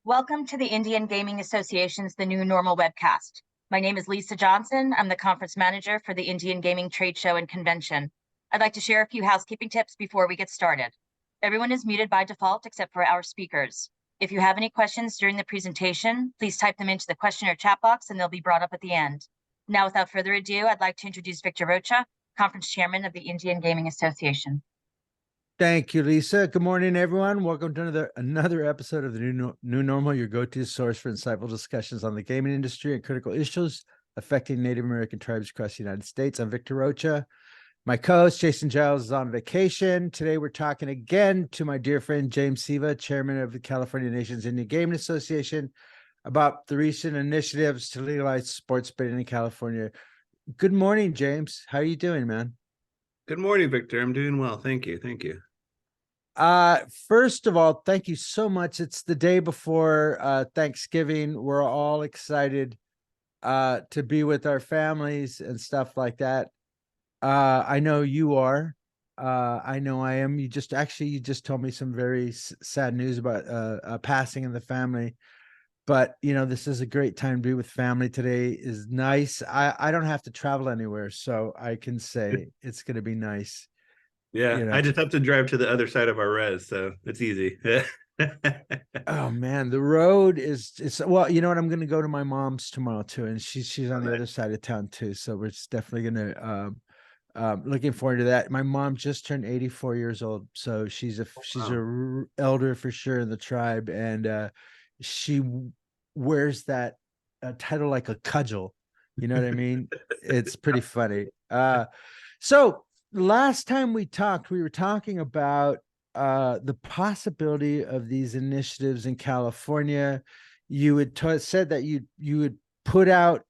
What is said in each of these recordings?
Welcome to the Indian Gaming Association's The New Normal webcast. My name is Lisa Johnson. I'm the conference manager for the Indian Gaming Trade Show and Convention. I'd like to share a few housekeeping tips before we get started. Everyone is muted by default except for our speakers. If you have any questions during the presentation, please type them into the question or chat box and they'll be brought up at the end. Now, without further ado, I'd like to introduce Victor Rocha, conference chairman of the Indian Gaming Association. Thank you, Lisa. Good morning, everyone. Welcome to another episode of the New Normal, your go-to source for insightful discussions on the gaming industry and critical issues affecting Native American tribes across the United States. I'm Victor Rocha. My co-host, Jason Giles, is on vacation. Today, we're talking again to my dear friend, James Siva, chairman of the California Nation's Indian Gaming Association, about the recent initiatives to legalize sports betting in California. Good morning, James. How are you doing, man? Good morning, Victor. I'm doing well. Thank you. Thank you. First of all, thank you so much. It's the day before Thanksgiving. We're all excited to be with our families and stuff like that. I know you are. I know I am. You just told me some very sad news about a passing in the family. But, you know, this is a great time to be with family. Today is nice. I don't have to travel anywhere, so I can say it's going to be nice. Yeah, You know. I just have to drive to the other side of our res, so it's easy. Oh man, the road is well, you know what? I'm going to go to my mom's tomorrow too, and she's on the other side of town too. So we're just definitely going to looking forward to that. My mom just turned 84 years old, so she's a elder for sure in the tribe, and she wears that title like a cudgel. You know what I mean? It's pretty funny. So last time we talked, we were talking about the possibility of these initiatives in California. You had said that you would put out,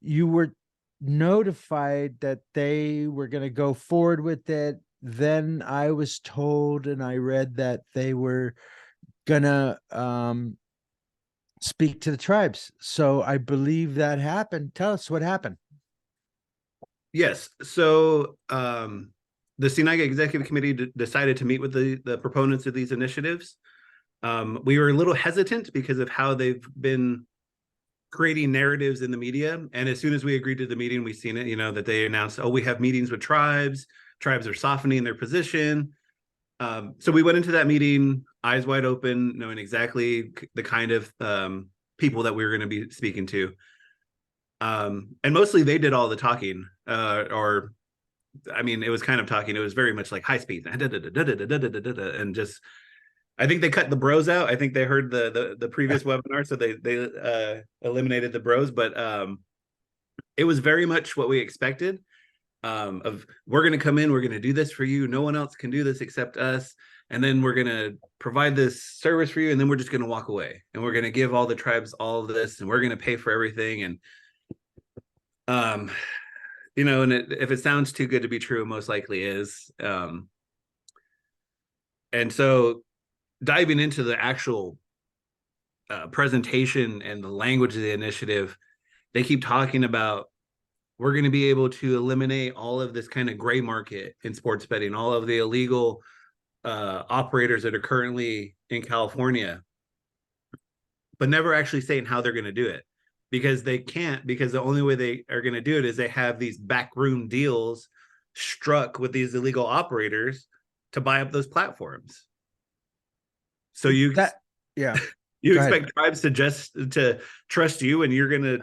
you were notified that they were going to go forward with it. Then I was told, and I read that they were gonna speak to the tribes. So I believe that happened. Tell us what happened. Yes. So the CNIGA Executive Committee decided to meet with the proponents of these initiatives. We were a little hesitant because of how they've been creating narratives in the media. And as soon as we agreed to the meeting, we've seen it, you know, that they announced, oh, we have meetings with tribes. Tribes are softening their position. So we went into that meeting eyes wide open, knowing exactly the kind of people that we were going to be speaking to. And mostly they did all the talking, or I mean, it was kind of talking. It was very much like high speed, and just I think they cut the bros out. I think they heard the previous webinar, so they eliminated the bros. But it was very much what we expected. Of we're going to come in, we're going to do this for you. No one else can do this except us. And then we're going to provide this service for you. And then we're just going to walk away. And we're going to give all the tribes all of this. And we're going to pay for everything. And, you know, and if it sounds too good to be true, it most likely is. And so diving into the actual presentation and the language of the initiative, they keep talking about we're going to be able to eliminate all of this kind of gray market in sports betting, all of the illegal operators that are currently in California, but never actually saying how they're going to do it, because they can't, because the only way they are going to do it is they have these backroom deals struck with these illegal operators to buy up those platforms. So you expect tribes to trust you, and you're going to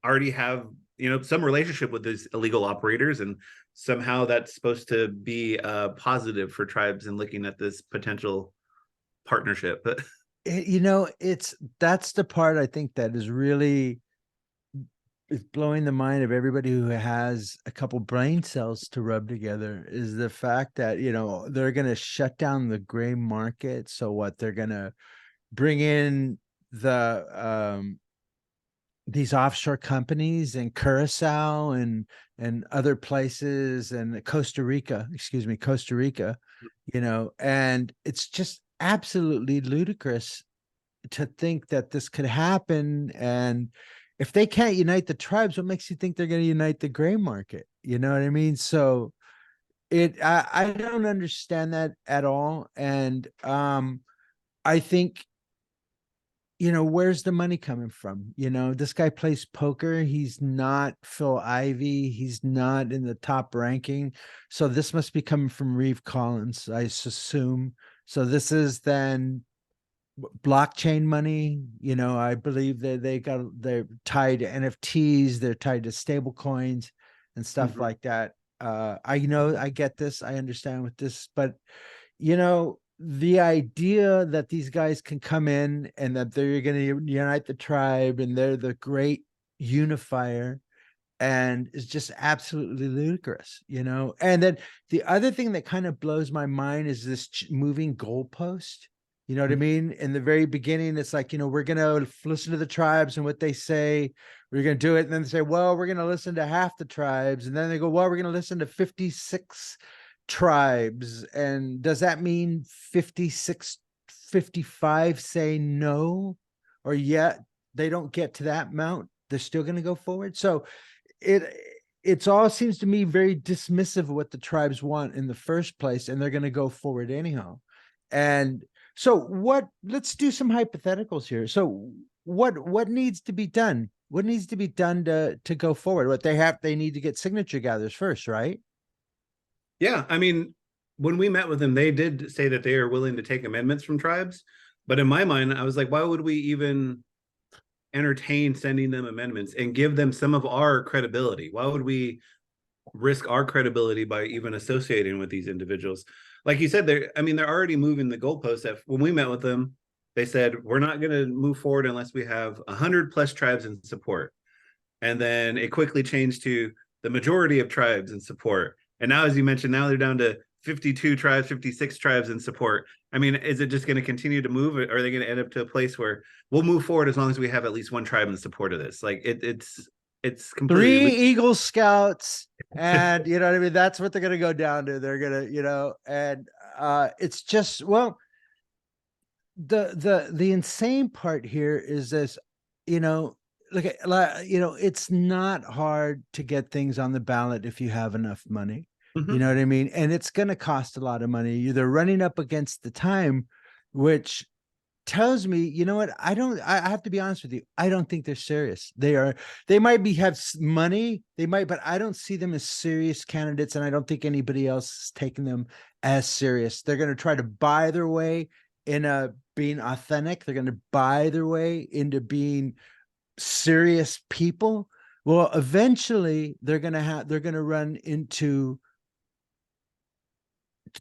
already have, you know, some relationship with these illegal operators, and somehow that's supposed to be positive for tribes in looking at this potential partnership. You know, that's the part I think that is really blowing the mind of everybody who has a couple brain cells to rub together, is the fact that, you know, they're going to shut down the gray market. So what, they're going to bring in these offshore companies in Curacao and other places, and Costa Rica, you know, and it's just absolutely ludicrous to think that this could happen. And if they can't unite the tribes, what makes you think they're going to unite the gray market? You know what I mean? So I don't understand that at all. And I think where's the money coming from? This guy plays poker. He's not Phil Ivey. He's not in the top ranking. So this must be coming from Reeve Collins, I assume. So this is then blockchain money. I believe that they're tied to NFTs. They're tied to stable coins and stuff like that. I get this. I understand with this, but the idea that these guys can come in and that they're going to unite the tribe and they're the great unifier and is just absolutely ludicrous, And then the other thing that kind of blows my mind is this moving goalpost. You know what I mean? In the very beginning, it's like, we're going to listen to the tribes and what they say. We're going to do it. And then they say, well, we're going to listen to half the tribes. And then they go, well, we're going to listen to 56 tribes. And does that mean 56, 55 say no? Or yet they don't get to that amount? They're still going to go forward. So it's all seems to me very dismissive of what the tribes want in the first place. And they're going to go forward anyhow. And so let's do some hypotheticals here. So what needs to be done? What needs to be done to go forward? They need to get signature gathers first, right? Yeah. I mean, when we met with them, they did say that they are willing to take amendments from tribes. But in my mind, I was like, why would we even entertain sending them amendments and give them some of our credibility? Why would we risk our credibility by even associating with these individuals? Like you said, they're already moving the goalposts. When we met with them, they said, we're not going to move forward unless we have 100 plus tribes in support. And then it quickly changed to the majority of tribes in support. And now, as you mentioned, now they're down to 52 tribes, 56 tribes in support. I mean, is it just going to continue to move? Or are they going to end up to a place where we'll move forward as long as we have at least one tribe in support of this? Like it's completely 3 Eagle Scouts, and you know what I mean? That's what they're gonna go down to. They're gonna, and it's just, well, the insane part here is this, it's not hard to get things on the ballot if you have enough money. You know what I mean? And it's gonna cost a lot of money. They're running up against the time, which tells me, I have to be honest with you. I don't think they're serious. They might have money, but I don't see them as serious candidates. And I don't think anybody else is taking them as serious. They're going to try to buy their way into being authentic. They're going to buy their way into being serious people. Well, eventually they're going to run into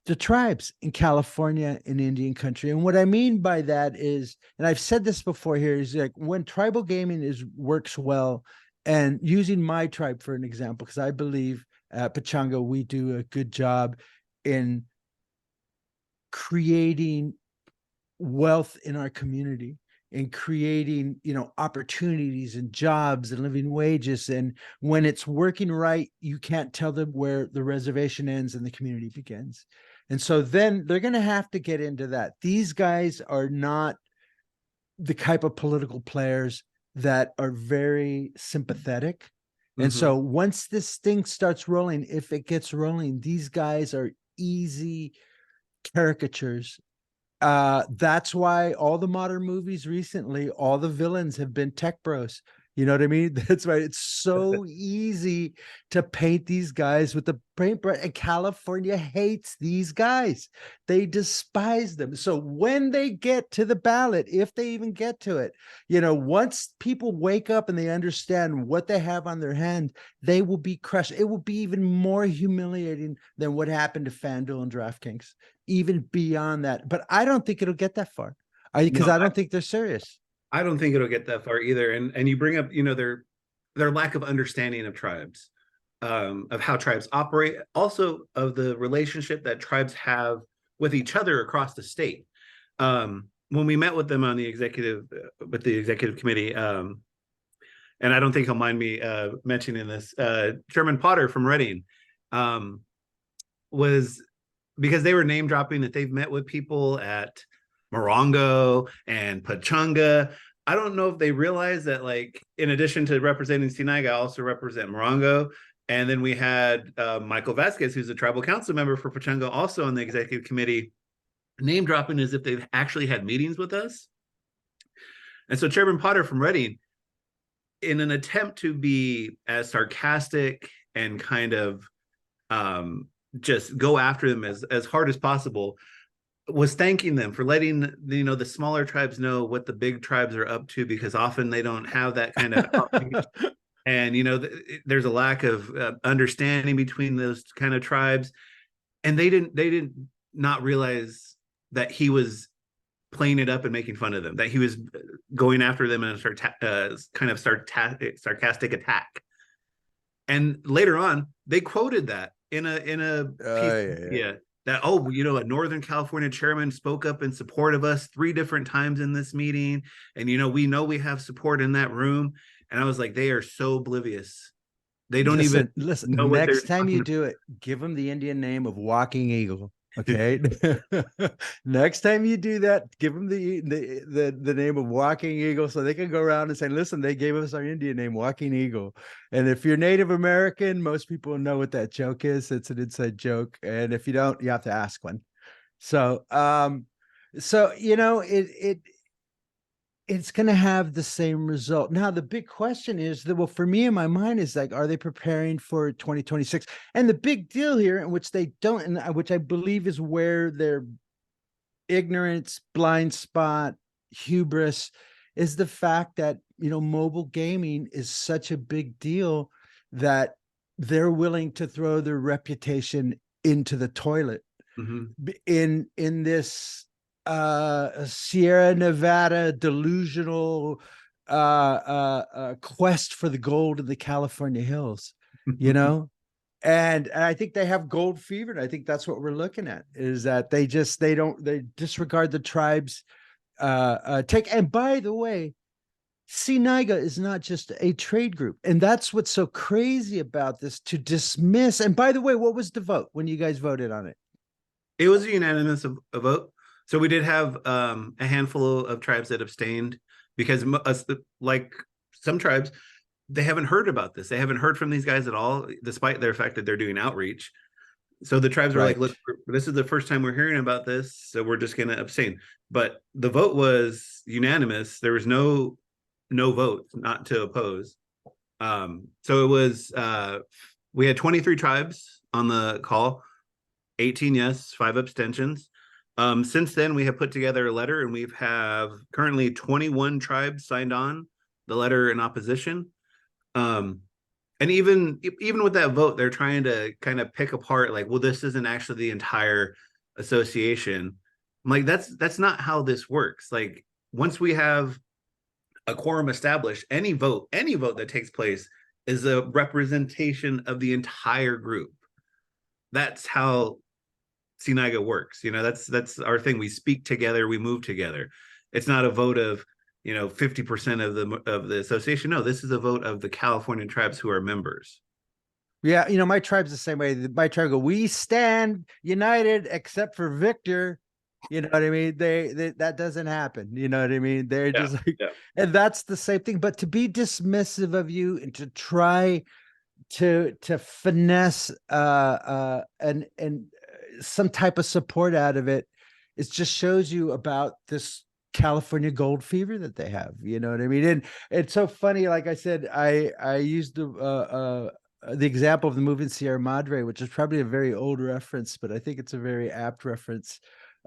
the tribes in California and Indian country. And what I mean by that is, and I've said this before here, is like when tribal gaming works well, and using my tribe for an example, because I believe at Pechanga, we do a good job in creating wealth in our community and creating, opportunities and jobs and living wages. And when it's working right, you can't tell them where the reservation ends and the community begins. And so then they're going to have to get into that. These guys are not the type of political players that are very sympathetic. And so once this thing starts rolling, if it gets rolling, these guys are easy caricatures. That's why all the modern movies recently, all the villains have been tech bros. You know what I mean? That's why it's so easy to paint these guys with the paintbrush. And California hates these guys. They despise them. So when they get to the ballot, if they even get to it, once people wake up and they understand what they have on their hand, they will be crushed. It will be even more humiliating than what happened to FanDuel and DraftKings, even beyond that. But I don't think it'll get that far because I don't think they're serious. I don't think it'll get that far either. And you bring up, their lack of understanding of tribes, of how tribes operate, also of the relationship that tribes have with each other across the state. When we met with them on the executive committee, and I don't think he'll mind me mentioning this, Chairman Potter from Reading was, because they were name dropping that they've met with people at Morongo and Pechanga. I don't know if they realize that, like, in addition to representing CNIGA, I also represent Morongo. And then we had Michael Vasquez, who's a tribal council member for Pechanga, also on the executive committee, name dropping as if they've actually had meetings with us. And so Chairman Potter from Reading, in an attempt to be as sarcastic and kind of just go after them as hard as possible, was thanking them for letting the smaller tribes know what the big tribes are up to, because often they don't have that kind of outreach. And there's a lack of understanding between those kind of tribes, and they didn't not realize that he was playing it up and making fun of them, that he was going after them in a kind of sarcastic attack. And later on, they quoted that in a piece, that a Northern California chairman spoke up in support of us 3 different times in this meeting, and we know we have support in that room. And I was like, they are so oblivious. They don't even listen. know what Next they're time you talking do it, give them the Indian name of Walking Eagle. Okay. Next time you do that, give them the name of Walking Eagle, so they can go around and say, listen, they gave us our Indian name, Walking Eagle. And if you're Native American, most people know what that joke is. It's an inside joke. And if you don't, you have to ask one. So it's going to have the same result. Now, the big question is that, well, for me in my mind is like, are they preparing for 2026? And the big deal here, in which they don't, and which I believe is where their ignorance, blind spot, hubris, is the fact that, mobile gaming is such a big deal that they're willing to throw their reputation into the toilet in this Sierra Nevada delusional quest for the gold in the California hills, and I think they have gold fever. And I think that's what we're looking at, is that they disregard the tribes take. And by the way, CNIGA is not just a trade group, and that's what's so crazy about this, to dismiss. And by the way, what was the vote when you guys voted on it? It was a unanimous vote. So we did have a handful of tribes that abstained, because like some tribes, they haven't heard about this. They haven't heard from these guys at all, despite their fact that they're doing outreach. So the tribes were like, look, this is the first time we're hearing about this, so we're just going to abstain. But the vote was unanimous. There was no vote not to oppose. So it was, we had 23 tribes on the call, 18 yes, 5 abstentions. Since then, we have put together a letter, and we have currently 21 tribes signed on the letter in opposition. And even with that vote, they're trying to kind of pick apart, like, well, this isn't actually the entire association. I'm like, that's not how this works. Like, once we have a quorum established, any vote that takes place is a representation of the entire group. That's how CNIGA works. That's our thing. We speak together, we move together. It's not a vote of 50% of the association. No, this is a vote of the California tribes who are members. Yeah, my tribe's the same way. My tribe go, we stand united except for Victor. You know what I mean? They that doesn't happen. You know what I mean? They're just like, and that's the same thing. But to be dismissive of you and to try to finesse and some type of support out of it, it just shows you about this California gold fever that they have. You know what I mean? And it's so funny. Like I said, I used the example of the movie Sierra Madre, which is probably a very old reference, but I think it's a very apt reference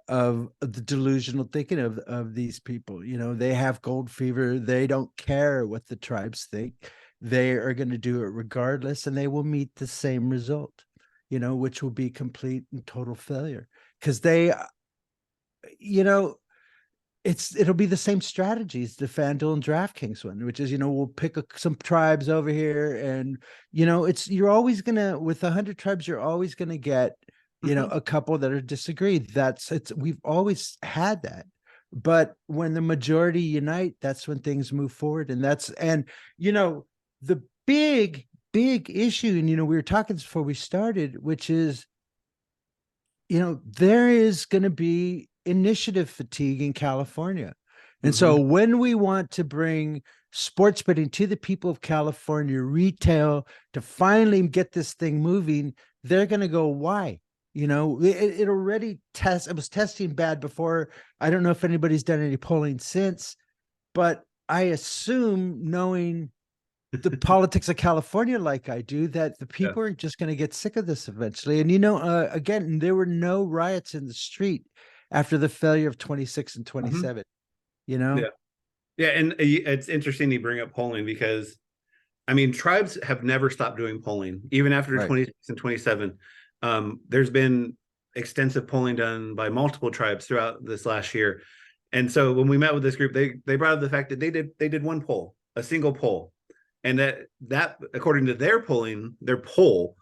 of the delusional thinking of these people. They have gold fever. They don't care what the tribes think. They are going to do it regardless, and they will meet the same result, which will be complete and total failure, because they, it'll be the same strategies the FanDuel and DraftKings one, which is, we'll pick some tribes over here, and you're always gonna, with 100 tribes, you're always gonna get a couple that are disagreed. We've always had that. But when the majority unite, that's when things move forward. And the big issue, and we were talking before we started, which is, there is going to be initiative fatigue in California. And so when we want to bring sports betting to the people of California, retail, to finally get this thing moving, they're going to go, why? It already it was testing bad before. I don't know if anybody's done any polling since, but I assume, knowing the politics of California like I do, that the people are just going to get sick of this eventually. And, again, there were no riots in the street after the failure of 26 and 27, Yeah. Yeah. And it's interesting you bring up polling because, I mean, tribes have never stopped doing polling, even after Right. 26 and 27. There's been extensive polling done by multiple tribes throughout this last year. And so when we met with this group, they brought up the fact that they did one poll, a single poll. And that according to their polling, their poll,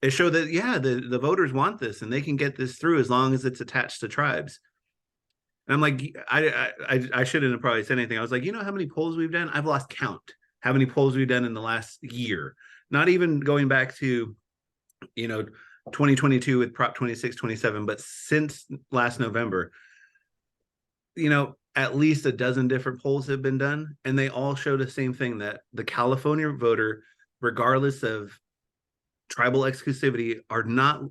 it showed that the voters want this and they can get this through as long as it's attached to tribes. And I'm like, I shouldn't have probably said anything. I was like, how many polls we've done? I've lost count. How many polls we've done in the last year? Not even going back to, 2022 with Prop 26, 27, but since last November, at least a dozen different polls have been done, and they all show the same thing, that the California voter, regardless of tribal exclusivity, are not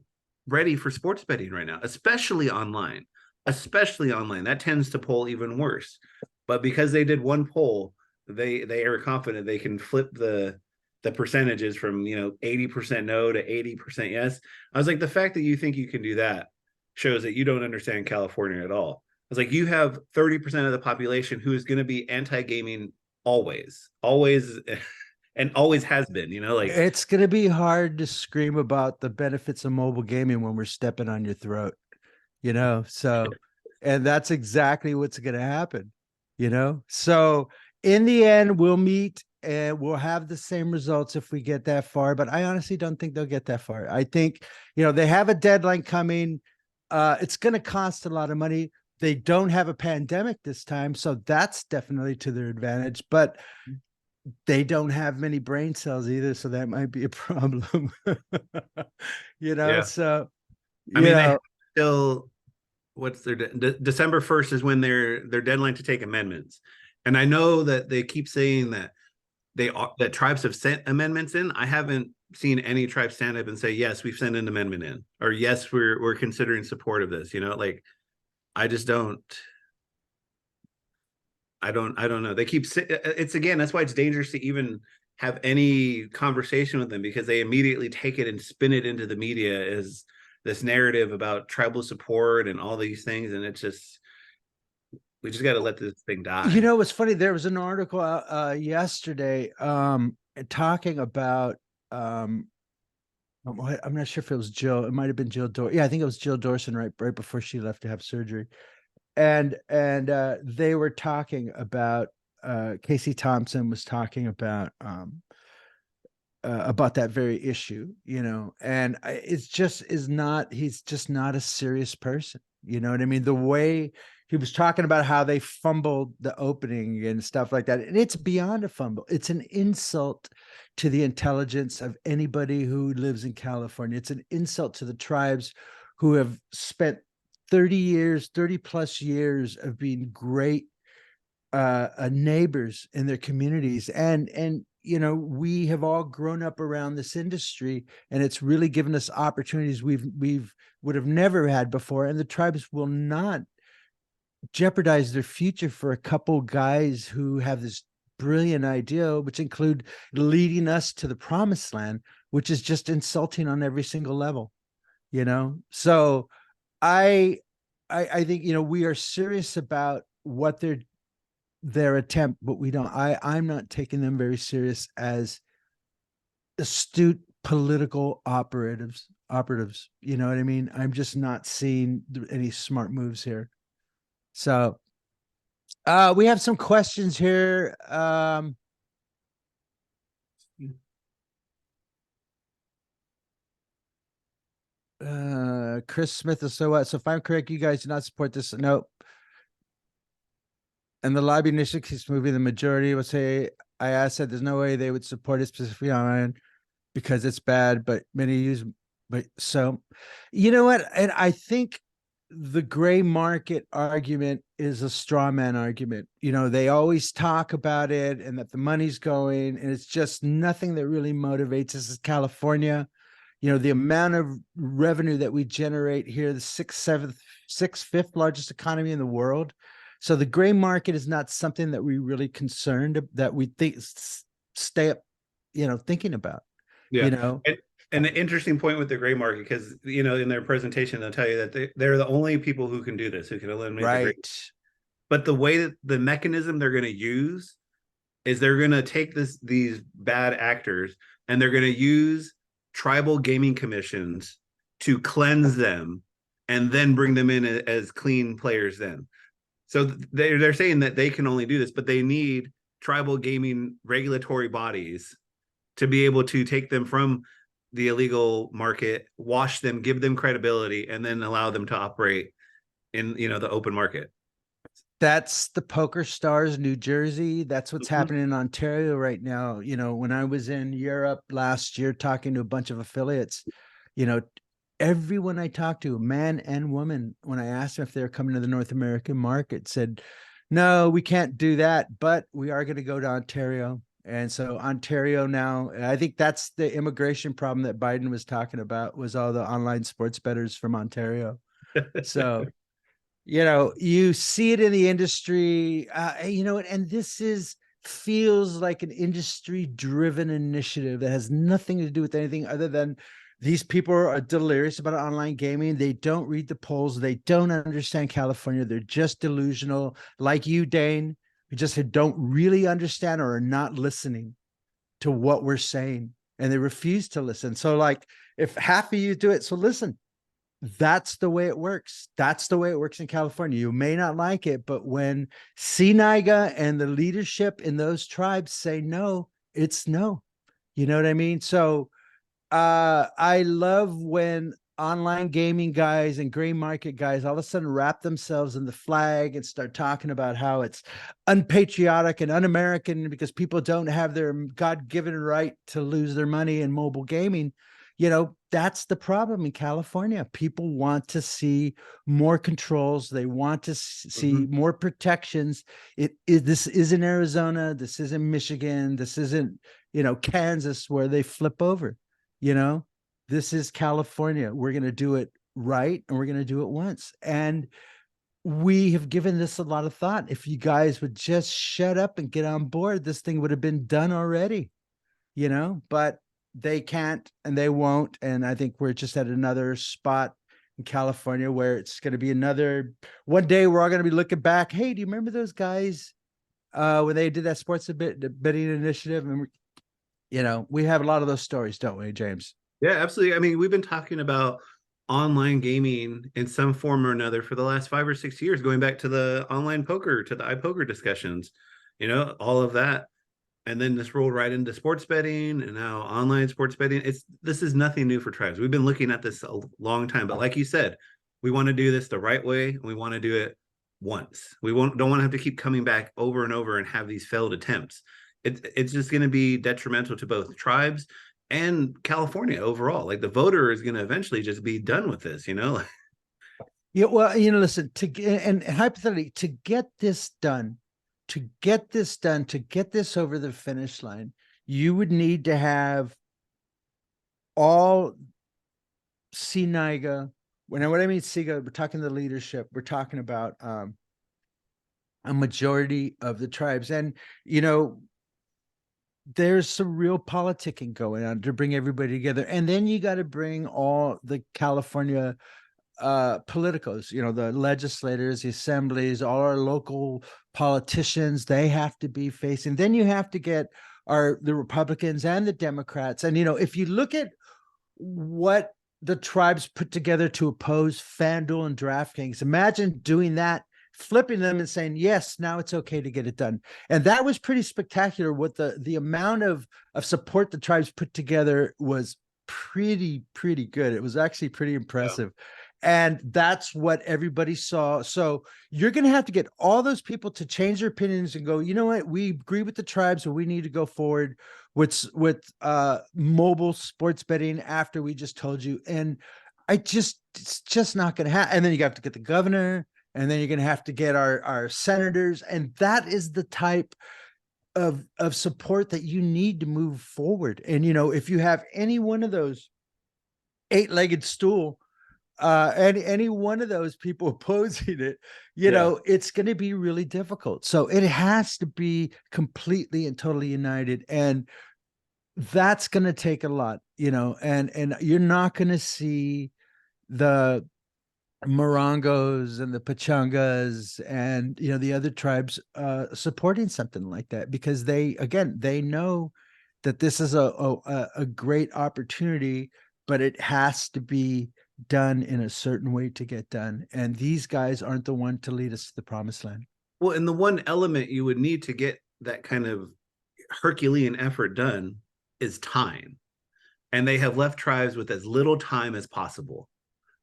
ready for sports betting right now, especially online. That tends to poll even worse. But because they did one poll, they are confident they can flip the percentages from 80% no to 80% yes. I was like, the fact that you think you can do that shows that you don't understand California at all. I was like, you have 30% of the population who is going to be anti-gaming always, and always has been. It's going to be hard to scream about the benefits of mobile gaming when we're stepping on your throat, so, and that's exactly what's going to happen, so in the end, we'll meet and we'll have the same results if we get that far, but I honestly don't think they'll get that far. I think, they have a deadline coming. It's going to cost a lot of money. They don't have a pandemic this time, so that's definitely to their advantage, but they don't have many brain cells either, so that might be a problem. So I mean, they still, what's their December 1st is when their deadline to take amendments. And I know that they keep saying that that tribes have sent amendments in. I haven't seen any tribe stand up and say, yes, we've sent an amendment in, or yes, we're considering support of this. I just don't. I don't know. They keep it's, again, that's why it's dangerous to even have any conversation with them, because they immediately take it and spin it into the media as this narrative about tribal support and all these things, and we just got to let this thing die. What's funny? There was an article yesterday talking about I'm not sure if it was Jill. It might have been Jill Dor. Yeah, I think it was Jill Dorson right before she left to have surgery. And they were talking about Casey Thompson was talking about that very issue, and he's just not a serious person. You know what I mean? The way he was talking about how they fumbled the opening and stuff like that. And it's beyond a fumble. It's an insult to the intelligence of anybody who lives in California. It's an insult to the tribes who have spent 30 plus years of being great neighbors in their communities. And we have all grown up around this industry, and it's really given us opportunities we would have never had before. And the tribes will not jeopardize their future for a couple guys who have this brilliant idea, which include leading us to the promised land, which is just insulting on every single level, So I think, we are serious about what their attempt, but I'm not taking them very serious as astute political operatives. You know what I mean? I'm just not seeing any smart moves here. So we have some questions here. Chris Smith is so what? So if I'm correct, you guys do not support this. Nope. And the lobby initiative keeps moving. The majority would say, I said there's no way they would support it specifically online because it's bad, but many use, but so, you know what? And I think the gray market argument is a straw man argument. They always talk about it and that the money's going, and it's just nothing that really motivates us as California. The amount of revenue that we generate here, the sixth, fifth largest economy in the world. So the gray market is not something that we really that we think stay up, thinking about, Yeah. And the interesting point with the gray market, because in their presentation they'll tell you that they're the only people who can do this, who can eliminate the gray. Right. But the way that the mechanism they're going to use is they're going to take these bad actors and they're going to use tribal gaming commissions to cleanse them and then bring them in as clean players then. So they're saying that they can only do this, but they need tribal gaming regulatory bodies to be able to take them from the illegal market, wash them, give them credibility, and then allow them to operate in the open market. That's the Poker Stars, New Jersey. That's what's happening in Ontario right now. When I was in Europe last year talking to a bunch of affiliates, everyone I talked to, man and woman, when I asked them if they're coming to the North American market, said, no, we can't do that, but we are going to go to Ontario. And so Ontario now, I think that's the immigration problem that Biden was talking about, was all the online sports bettors from Ontario. So, you see it in the industry, and this feels like an industry driven initiative that has nothing to do with anything other than these people are delirious about online gaming. They don't read the polls. They don't understand California. They're just delusional, like you, Dane, who just don't really understand or are not listening to what we're saying. And they refuse to listen. So like if half of you do it, so listen, that's the way it works. That's the way it works in California. You may not like it, but when CNIGA and the leadership in those tribes say no, it's no. You know what I mean? So I love when online gaming guys and gray market guys all of a sudden wrap themselves in the flag and start talking about how it's unpatriotic and un-American because people don't have their God-given right to lose their money in mobile gaming. That's the problem in California. People want to see more controls. They want to see more protections. This isn't Arizona. This isn't Michigan. This isn't, Kansas, where they flip over. This is California. We're going to do it right, and we're going to do it once. And we have given this a lot of thought. If you guys would just shut up and get on board, this thing would have been done already, but they can't and they won't. And I think we're just at another spot in California where it's going to be one day we're all going to be looking back. Hey, do you remember those guys when they did that sports betting initiative? And we have a lot of those stories, don't we, James? Yeah, absolutely. I mean, we've been talking about online gaming in some form or another for the last 5 or 6 years, going back to the online poker, to the iPoker discussions, all of that. And then this rolled right into sports betting and now online sports betting. This is nothing new for tribes. We've been looking at this a long time, but like you said, we want to do this the right way. And we want to do it once. We don't want to have to keep coming back over and over and have these failed attempts. It's just going to be detrimental to both tribes and California overall. Like the voter is going to eventually just be done with this, Yeah, well, listen, and hypothetically, to get this done, to get this over the finish line, you would need to have all CNIGA. When what I mean CNIGA, we're talking the leadership. We're talking about a majority of the tribes, and there's some real politicking going on to bring everybody together. And then you got to bring all the California politicos, the legislators, the assemblies, all our local politicians. They have to be facing. Then you have to get the Republicans and the Democrats. And if you look at what the tribes put together to oppose FanDuel and DraftKings, imagine doing that, flipping them and saying, yes, now it's okay to get it done. And that was pretty spectacular. What the amount of support the tribes put together was pretty good. It was actually pretty impressive. Yeah. And that's what everybody saw. So you're going to have to get all those people to change their opinions and go, you know what, we agree with the tribes, and we need to go forward with mobile sports betting after we just told you. And it's just not going to happen. And then you have to get the governor, and then you're going to have to get our senators. And that is the type of support that you need to move forward. And, if you have any one of those 8-legged stool, any one of those people opposing it, you Yeah. know, it's going to be really difficult. So it has to be completely and totally united, and that's going to take a lot, you know, and you're not going to see the Morongos and the Pachangas and, you know, the other tribes supporting something like that, because they, again, they know that this is a great opportunity, but it has to be done in a certain way to get done. And these guys aren't the one to lead us to the promised land. Well, and the one element you would need to get that kind of Herculean effort done is time. And they have left tribes with as little time as possible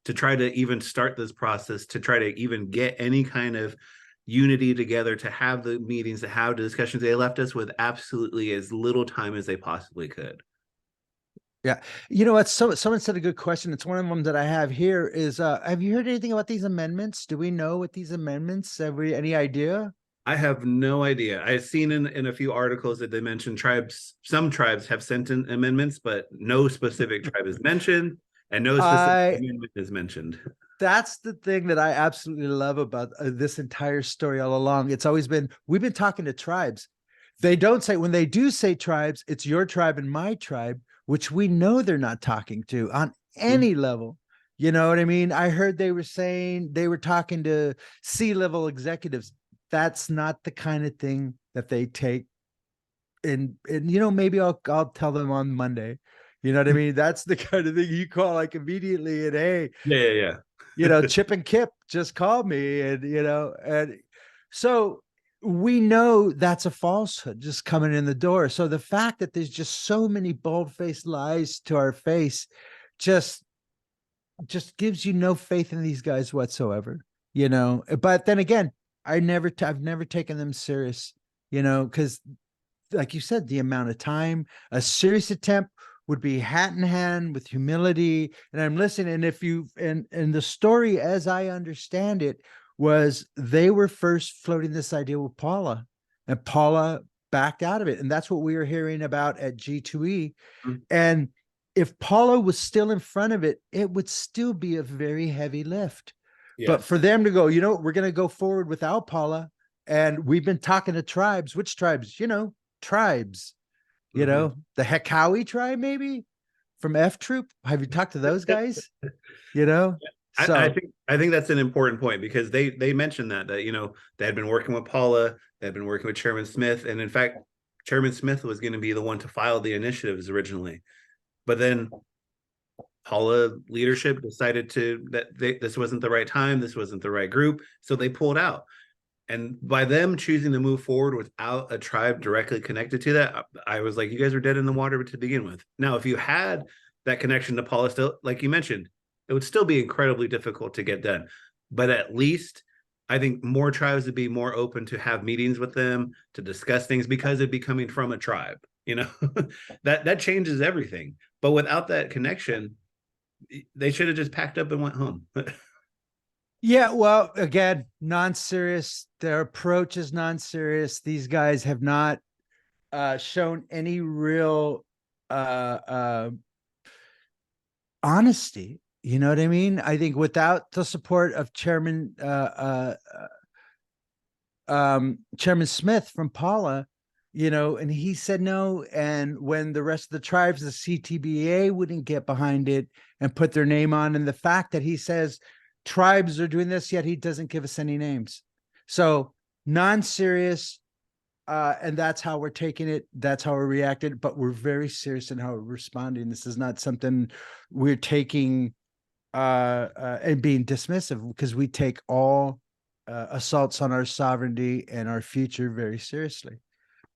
to try to even start this process, to try to even get any kind of unity together, to have the meetings, to have the discussions. They left us with absolutely as little time as they possibly could. Yeah. You know what? So someone said a good question. It's one of them that I have here is, have you heard anything about these amendments? Do we know what these amendments, have we any idea? I have no idea. I've seen in a few articles that they mentioned tribes, some tribes have sent in amendments, but no specific tribe is mentioned and no specific amendment is mentioned. That's the thing that I absolutely love about this entire story all along. It's always been, we've been talking to tribes. They don't say, when they do say tribes, it's your tribe and my tribe, which we know they're not talking to on any level. You know what I mean? I heard they were saying they were talking to C-level executives. That's not the kind of thing that they take. And you know, maybe I'll tell them on Monday. You know what I mean? That's the kind of thing you call like immediately, and hey, Yeah. you know, Chip and Kip just called me, and you know, and so we know that's a falsehood just coming in the door. So the fact that there's just so many bold-faced lies to our face just gives you no faith in these guys whatsoever, you know. But then again, I've never taken them serious, you know, because like you said, the amount of time, a serious attempt would be hat in hand with humility. And I'm listening. And if you, and the story, as I understand it, was they were first floating this idea with Paula, and Paula backed out of it. And that's what we were hearing about at G2E. And if Paula was still in front of it, it would still be a very heavy lift. Yes. But for them to go, you know, we're going to go forward without Paula. And we've been talking to tribes. Which tribes? You know, tribes, you know, the Hekawi tribe, maybe from F Troop. Have you talked to those guys? You know, so I think that's an important point, because they mentioned that you know, they had been working with Paula, they had been working with Chairman Smith, and in fact, Chairman Smith was going to be the one to file the initiatives originally, but then Paula leadership decided this wasn't the right time, this wasn't the right group, so they pulled out. And by them choosing to move forward without a tribe directly connected to that, I was like, you guys are dead in the water to begin with. Now, if you had that connection to Paula still, like you mentioned, it would still be incredibly difficult to get done. But at least I think more tribes would be more open to have meetings with them, to discuss things, because it'd be coming from a tribe, you know. that changes everything. But without that connection, they should have just packed up and went home. yeah, well, again, non-serious. Their approach is non-serious. These guys have not shown any real honesty. You know what I mean? I think without the support of Chairman Smith from Paula, you know, and he said no. And when the rest of the tribes, the CTBA, wouldn't get behind it and put their name on, and the fact that he says tribes are doing this, yet he doesn't give us any names. So non-serious, and that's how we're taking it. That's how we're reacting, but we're very serious in how we're responding. This is not something we're taking and being dismissive, because we take all assaults on our sovereignty and our future very seriously.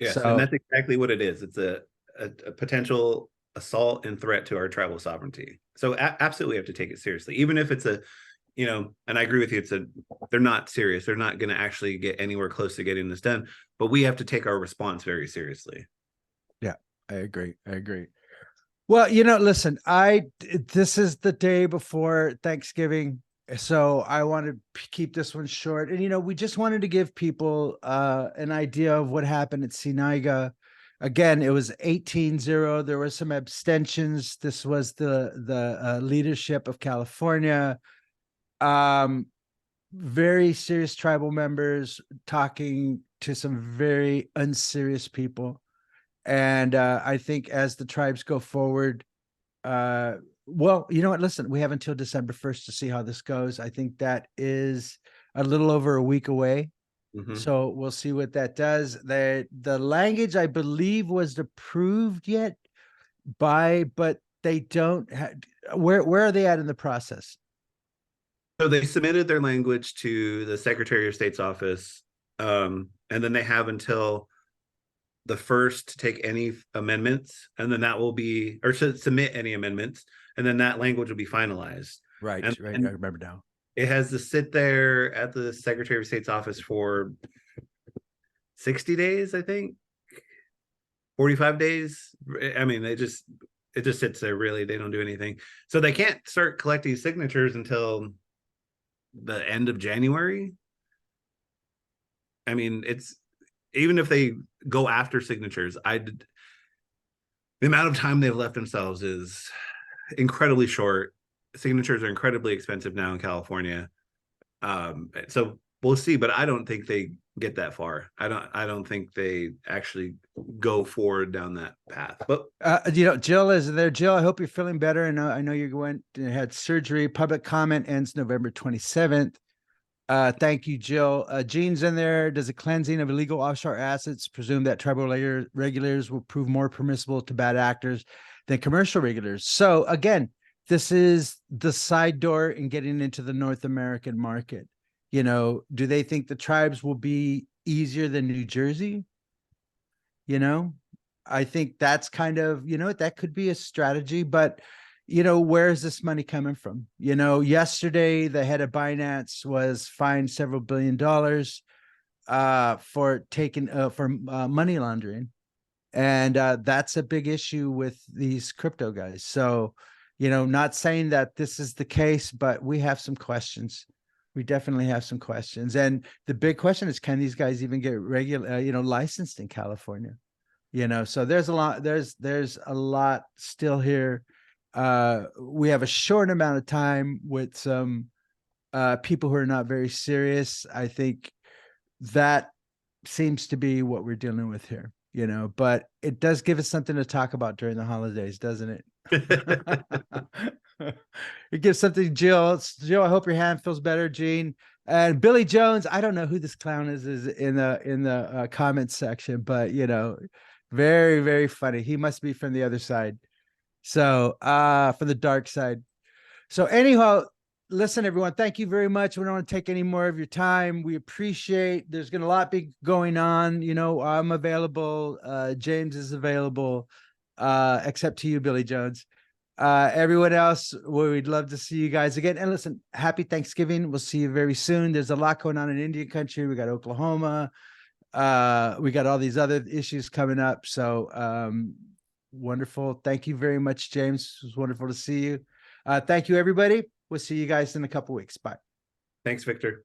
Yes, So, and that's exactly what it is. It's a potential assault and threat to our tribal sovereignty. So absolutely have to take it seriously, even if it's a, you know, and I agree with you, they're not serious. They're not going to actually get anywhere close to getting this done, but we have to take our response very seriously. Yeah, I agree. Well, you know, listen, this is the day before Thanksgiving, so I want to keep this one short. And, you know, we just wanted to give people an idea of what happened at CNIGA. Again, it was 18-0. There were some abstentions. This was the leadership of California. Very serious tribal members talking to some very unserious people. And I think as the tribes go forward, well, you know what? Listen, we have until December 1st to see how this goes. I think that is a little over a week away. Mhm. So we'll see what that does. The language, I believe, was approved yet but they don't where are they at in the process? So they submitted their language to the Secretary of State's office, and then they have until the 1st to take any amendments, and then that will be, or to submit any amendments, and then that language will be finalized. Right, And- right. and I remember now. It has to sit there at the Secretary of State's office for 60 days, I think. 45 days. I mean, it just sits there, really. They don't do anything. So they can't start collecting signatures until the end of January. I mean, it's, even if they go after signatures, the amount of time they've left themselves is incredibly short. Signatures are incredibly expensive now in California. So we'll see, but I don't think they get that far. I don't think they actually go forward down that path. But Jill is there. Jill, I hope you're feeling better. I know you went and had surgery. Public comment ends November 27th. Thank you, Jill. Gene's in there. Does a cleansing of illegal offshore assets presume that tribal regulators will prove more permissible to bad actors than commercial regulators? So again, this is the side door in getting into the North American market. Do they think the tribes will be easier than New Jersey? I think that's kind of, that could be a strategy, but where is this money coming from? Yesterday the head of Binance was fined several $billion for taking for money laundering. And that's a big issue with these crypto guys. So, not saying that this is the case, but we have some questions. We definitely have some questions. And the big question is, can these guys even get licensed in California? So there's a lot still here. We have a short amount of time with some people who are not very serious. I think that seems to be what we're dealing with here, but it does give us something to talk about during the holidays, doesn't it? It gives something. Jill, I hope your hand feels better. Gene and Billy Jones, I don't know who this clown is in the comments section, but very, very funny. He must be from the other side. So from the dark side. So anyhow, listen, everyone, thank you very much. We don't want to take any more of your time. We appreciate, there's going to a lot be going on. I'm available. James is available, except to you, Billy Jones. Everyone else, we'd love to see you guys again. And listen, happy Thanksgiving. We'll see you very soon. There's a lot going on in Indian country. We got Oklahoma. We got all these other issues coming up. So wonderful. Thank you very much, James. It was wonderful to see you. Thank you, everybody. We'll see you guys in a couple weeks. Bye. Thanks, Victor.